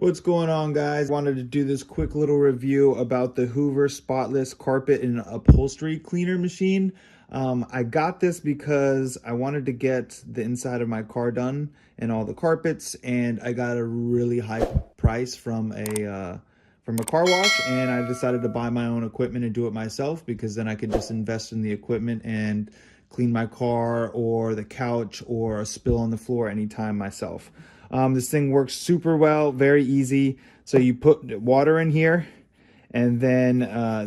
What's going on, guys? Wanted to do this quick little review about the Hoover Spotless carpet and upholstery cleaner machine. I got this because I wanted to get the inside of my car done and all the carpets, and I got a really high price from a car wash, and I decided to buy my own equipment and do it myself because then I could just invest in the equipment and clean my car or the couch or a spill on the floor anytime myself. This thing works super well, very easy. So you put water in here, and then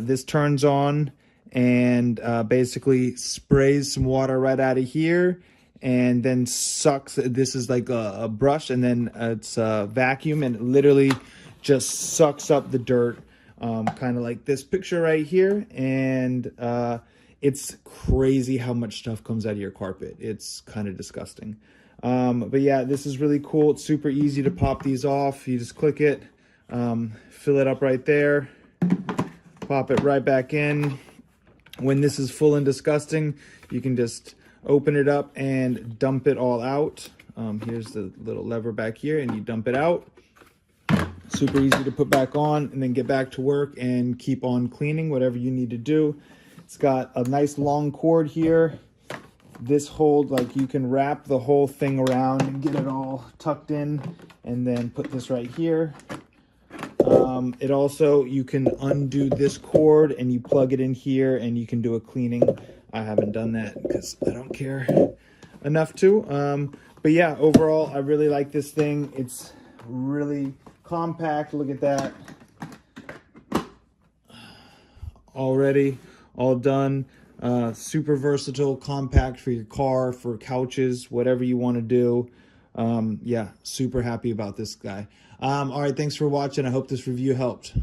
this turns on and basically sprays some water right out of here, and then sucks. This is like a brush, and then it's a vacuum, and it literally just sucks up the dirt, kind of like this picture right here. And it's crazy how much stuff comes out of your carpet. It's kind of disgusting. But yeah, this is really cool. It's super easy to pop these off. You just click it, fill it up right there, pop it right back in. When this is full and disgusting, you can just open it up and dump it all out. Here's the little lever back here, and you dump it out. Super easy to put back on and then get back to work and keep on cleaning whatever you need to do. It's got a nice long cord here. This hold, like, you can wrap the whole thing around and get it all tucked in, and then put this right here. It also, you can undo this cord and you plug it in here and you can do a cleaning. I haven't done that because I don't care enough to. But yeah, overall, I really like this thing. It's really compact. Look at that. Already all done. Super versatile, compact for your car, for couches, whatever you want to do. Yeah, super happy about this guy. All right, thanks for watching. I hope this review helped.